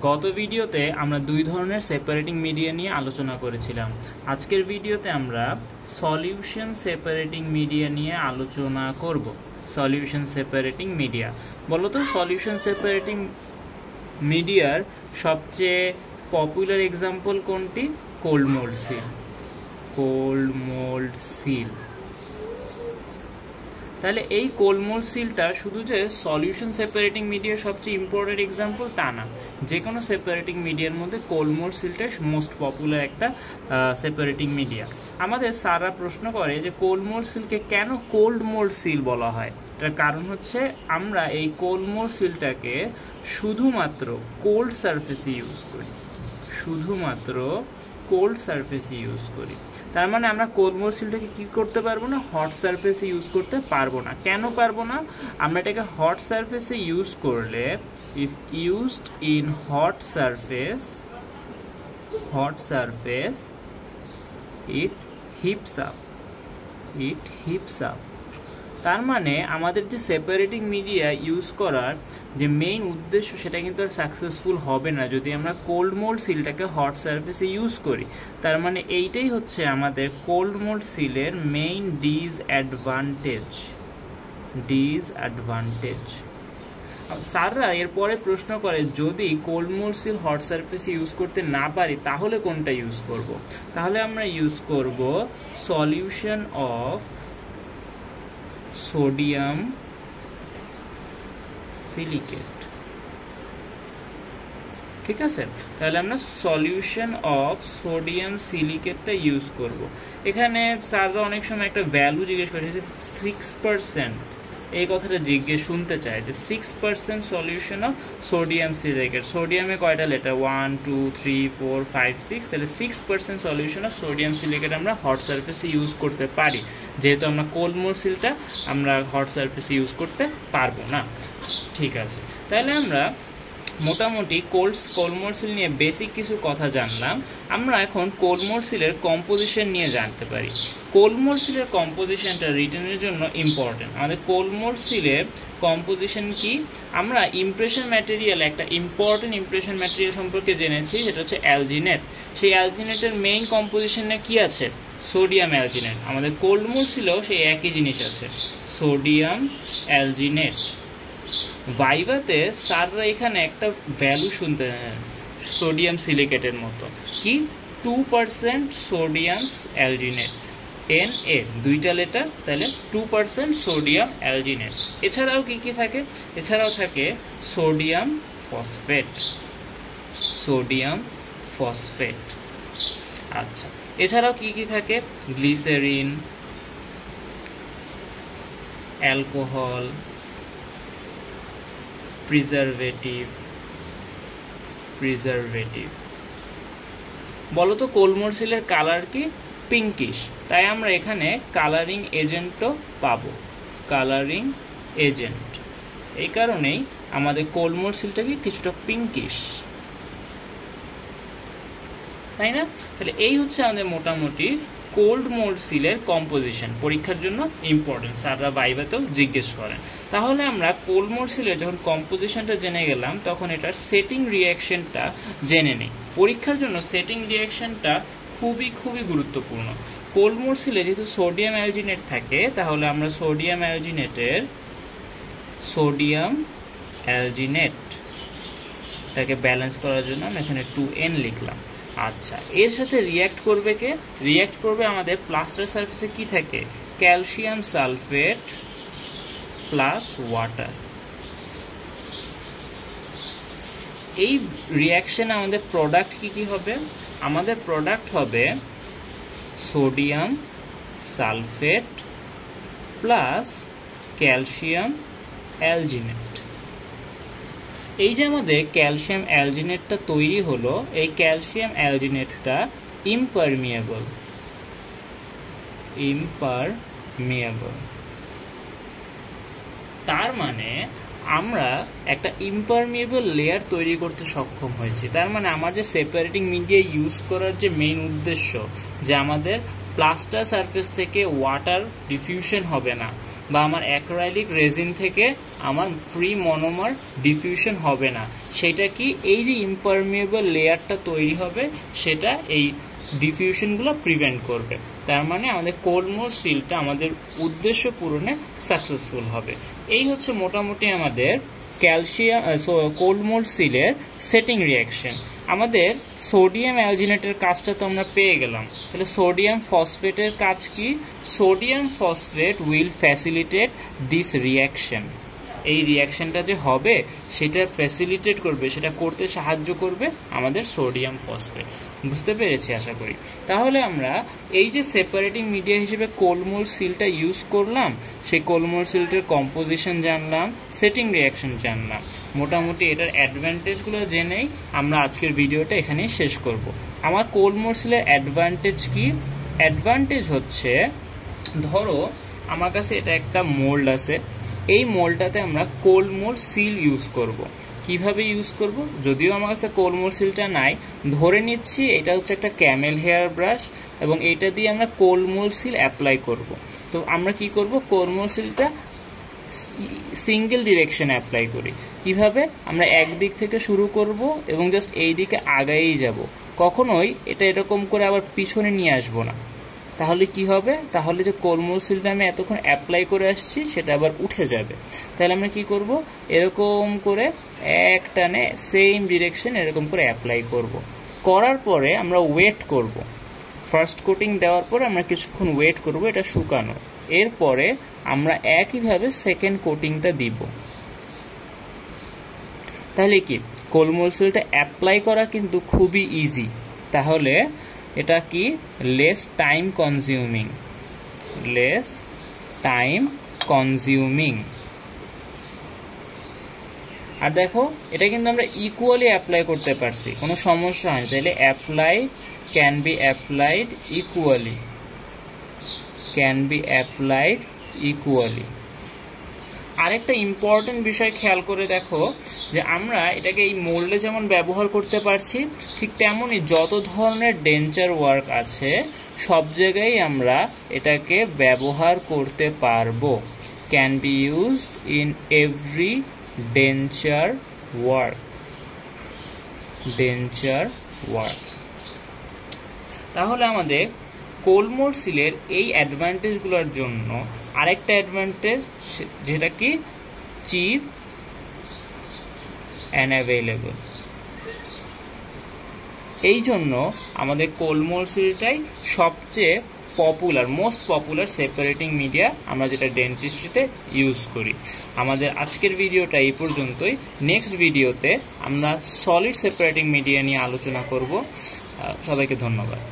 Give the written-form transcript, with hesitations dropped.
গত ভিডিওতে আমরা দুই ধরনের সেপারেটিং মিডিয়া নিয়ে আলোচনা করেছিলাম। আজকের ভিডিওতে আমরা সলিউশন সেপারেটিং মিডিয়া নিয়ে আলোচনা করব। সলিউশন সেপারেটিং মিডিয়া, বলতো সলিউশন সেপারেটিং মিডিয়ার সবচেয়ে পপুলার এক্সাম্পল কোনটি? Cold mould seal. Cold mould seal. তাহলে এই কোল্ড মোল্ড সিলটা শুধু যে সলিউশন সেপারেটিং মিডিয়ার সবচেয়ে ইম্পর্টেন্ট এক্সাম্পল তা না, যে কোনো সেপারেটিং মিডিয়ার মধ্যে কোল্ড মোল্ড সিলটা মোস্ট পপুলার একটা সেপারেটিং মিডিয়া। আমাদের স্যাররা প্রশ্ন করে যে কোল্ড মোল্ড সিলকে কেন কোল্ড মোল্ড সিল বলা হয়। তার কারণ হচ্ছে আমরা এই কোল্ড মোল্ড সিলটাকে শুধুমাত্র কোল্ড সারফেসে ইউজ করি, শুধুমাত্র কোল্ড সারফেসে ইউজ করি। তার মানে আমরা কোল্ড মোল্ড সিলটাকে কি করতে পারবো না? হট সারফেসে ইউজ করতে পারবো না। কেন পারবো না? আমরা এটাকে হট সারফেসে ইউজ করলে, if used in hot surface it heaps up. তার মানে আমাদের যে সেপারেটিং মিডিয়া ইউজ করার যে মেইন উদ্দেশ্য সেটা কিন্তু আর সাকসেসফুল হবে না যদি আমরা কোল্ড মোল্ড সিলটাকে হট সারফেসে ইউজ করি। তার মানে এইটাই হচ্ছে আমাদের কোল্ড মোল্ড সিলের মেইন ডিসঅ্যাডভান্টেজ। স্যাররা এরপরে প্রশ্ন করে যদি কোল্ড মোল্ড সিল হট সারফেসে ইউজ করতে না পারি তাহলে কোনটা ইউজ করব? তাহলে আমরা ইউজ করব সলিউশন অফ সোডিয়াম সিলিকেট। ঠিক আছে, তাহলে আমরা সলিউশন অফ সোডিয়াম সিলিকেটটা ইউজ করব। এখানে স্যাররা অনেক সময় একটা ভ্যালু জিজ্ঞেস করে, 6%। এই কথাটা শুনতে চায় যে 6% সলিউশন অফ সোডিয়াম সিলিকেট। সোডিয়ামে কয়টা লেটার? 1 2 3 4 5 6। তাহলে 6% সলিউশন অফ সোডিয়াম সিলিকেট আমরা হট সারফেসে ইউজ করতে পারি, যেহেতু আমরা কোল্ড মোল্ড সিলটা আমরা হট সারফেসে ইউজ করতে পারবো না। ঠিক আছে, তাহলে আমরা মোটামুটি কোল্ড মোল্ড সিল নিয়ে বেসিক কিছু কথা জানলাম। আমরা এখন কোল্ড মোল্ড সিলের কম্পোজিশন নিয়ে জানতে পারি। কোল্ড মোল্ড সিলের কম্পোজিশনটা রিটেনের জন্য ইম্পর্টেন্ট। আমাদের কোল্ড মোল্ড সিলের কম্পোজিশন কি? আমরা ইমপ্রেশন ম্যাটেরিয়াল, একটা ইম্পর্টেন্ট ইমপ্রেশন ম্যাটেরিয়াল সম্পর্কে জেনেছি, সেটা হচ্ছে অ্যালজিনেট। সেই অ্যালজিনেটের মেইন কম্পোজিশনে কি আছে? Sodium alginate. আমাদের কোল্ড মোল্ড সিলেও সেই একই জিনিস আছে, সোডিয়াম অ্যালজিনেট। ভাইভাতে স্যাররা এখানে একটা ভ্যালু শুনতে সোডিয়াম সিলিকেটের মতো, কি? 2% সোডিয়াম অ্যালজিনেট, Na, দুইটা লেটার, তাহলে 2% সোডিয়াম অ্যালজিনেট। এছাড়াও কি কি থাকে? এছাড়াও থাকে সোডিয়াম ফসফেট। আচ্ছা, এছাড়াও কি কি থাকে? Glycerin, alcohol, preservative. বলতো কোল্ড মোল্ড সিলের কালার কি? পিঙ্কিশ। তাই আমরা এখানে কালারিং এজেন্টও পাবো, কালারিং এজেন্ট। এই কারণেই আমাদের কোল্ড মোল্ড সিলটা কি কিছুটা পিঙ্কিশ, তাই না? তাহলে এই হচ্ছে আমাদের মোটামুটি কোল্ড মোল্ড সিলের কম্পোজিশন। পরীক্ষার জন্য ইম্পর্টেন্ট, স্যাররা ভাইভাতেও জিজ্ঞেস করেন। তাহলে আমরা কোল্ড মোল্ড সিলের যখন কম্পোজিশনটা জেনে গেলাম, তখন এটার সেটিং রিঅ্যাকশনটা জেনে নিই। পরীক্ষার জন্য সেটিং রিঅ্যাকশনটা খুবই গুরুত্বপূর্ণ। কোল্ড মোল্ড সিলে যেহেতু সোডিয়াম অ্যালজিনেট থাকে, তাহলে আমরা সোডিয়াম অ্যালজিনেটটাকে ব্যালেন্স করার জন্য আমি এখানে 2N লিখলাম। আচ্ছা, এর সাথে রিঅ্যাক্ট করবে কে? রিঅ্যাক্ট করবে আমাদের প্লাস্টার সারফেসে কি থাকে? Calcium sulphate plus water. এই রিঅ্যাকশনে আমাদের প্রোডাক্ট কি হবে? আমাদের প্রোডাক্ট হবে sodium sulphate plus calcium alginate. এই যে আমাদের ক্যালসিয়াম অ্যালজিনেটটা তৈরি হলো, এই ক্যালসিয়াম অ্যালজিনেটটা ইমপারমিয়েবল। তার মানে আমরা একটা ইমপারমিয়েবল লেয়ার তৈরি করতে সক্ষম হয়েছি। তার মানে আমার যে সেপারেটিং মিডিয়া ইউজ করার যে মেইন উদ্দেশ্য, যে আমাদের প্লাস্টার সারফেস থেকে ওয়াটার ডিফিউশন হবে না, বা আমার অ্যাক্রাইলিক রেজিন থেকে আমার ফ্রি মনোমার ডিফিউশন হবে না। সেটা কি, এই যে ইমপারমিয়েবল লেয়ারটা তৈরি হবে সেটা এই ডিফিউশনগুলো প্রিভেন্ট করবে। তার মানে আমাদের কোলমোর সিলটা আমাদের উদ্দেশ্য পূরণে সাকসেসফুল হবে। এই হচ্ছে মোটামুটি আমাদের ক্যালসিয়াম কোলমোর সিলের সেটিং রিয়াকশন। আমাদের সোডিয়াম অ্যালজিনেটের কাজটা তো আমরা পেয়ে গেলাম, তাহলে সোডিয়াম ফসফেটের কাজ কি? Sodium phosphate will facilitate this reaction. এই রিয়াকশনটা যে হবে সেটা ফ্যাসিলিটেট করবে, সেটা করতে সাহায্য করবে আমাদের সোডিয়াম ফসফেট। বুঝতে পেরেছি আশা করি। তাহলে আমরা এই যে সেপারেটিং মিডিয়া হিসেবে কোলমোর সিলটা ইউজ করলাম, সেই কোলমোর সিলটার কম্পোজিশন জানলাম, সেটিং রিয়াকশন জানলাম, মোটামুটি এটার অ্যাডভান্টেজগুলো জেনেই আমরা আজকের ভিডিওটা এখানেই শেষ করব। আমার কোলমোর সিলের অ্যাডভান্টেজ কি? অ্যাডভান্টেজ হচ্ছে, ধরো আমার কাছে এটা একটা মোল্ড আছে, এই মোল্ডটাতে আমরা কোলমোর সিল ইউজ করব। কিভাবে ইউজ করব? যদিও আমার কাছে কোলমোর সিলটা নাই, ধরে নিচ্ছি এটা হচ্ছে একটা ক্যামেল হেয়ার ব্রাশ এবং এটা দিয়ে আমরা কোলমোর সিল অ্যাপ্লাই করব। তো আমরা কি করব? কোলমোর সিলটা সিঙ্গেল ডিরেকশনে অ্যাপ্লাই করি। কিভাবে? আমরা একদিক থেকে শুরু করব এবং জাস্ট এই দিকে আগায়েই যাব, কখনোই এটা এরকম করে আবার পিছনে নিয়ে আসবো না। তাহলে কি হবে? তাহলে যে কোলমোর সিলটা আমি এতক্ষণ অ্যাপ্লাই করে আসছি সেটা আবার উঠে যাবে। তাহলে আমরা কি করব? এরকম করে এক টানে সেম ডিরেকশন এরকম করে অ্যাপ্লাই করব। করার পরে আমরা ওয়েট করব। ফার্স্ট কোটিং দেওয়ার পরে আমরা কিছুক্ষণ ওয়েট করব এটা শুকানো। এরপরে আমরা একইভাবে সেকেন্ড কোটিংটা দিব। তাহলে কি, কোলমোর সিলটা অ্যাপ্লাই করা কিন্তু খুবই ইজি। তাহলে এটা কি, লেস টাইম কনজিউমিং। আর দেখো এটা কিন্তু আমরা ইকুয়ালি অ্যাপ্লাই করতে পারছি, কোনো সমস্যা হয়নি। তাহলে apply can be applied equally. আরেকটা ইম্পর্টেন্ট বিষয় খেয়াল করে দেখো যে আমরা এটাকে এই মোল্ডে যেমন ব্যবহার করতে পারছি, ঠিক তেমনই যত ধরনের ডেঞ্চার ওয়ার্ক আছে সব জায়গায় আমরা এটাকে ব্যবহার করতে পারবো। Can be used in every denture work. তাহলে আমাদের কোলমোর সিলের এই অ্যাডভান্টেজগুলোর জন্য আরেকটা অ্যাডভান্টেজ, যেটা কি চিপ অ্যান্ড অ্যাভেলেবল। এই জন্য আমাদের কোলমোর সিলটাই সবচেয়ে মোস্ট পপুলার সেপারেটিং মিডিয়া আমরা যেটা ডেন্টিস্ট্রিতে ইউজ করি। আমাদের আজকের ভিডিওটা এই পর্যন্তই। নেক্সট ভিডিওতে আমরা সলিড সেপারেটিং মিডিয়া নিয়ে আলোচনা করব। সবাইকে ধন্যবাদ।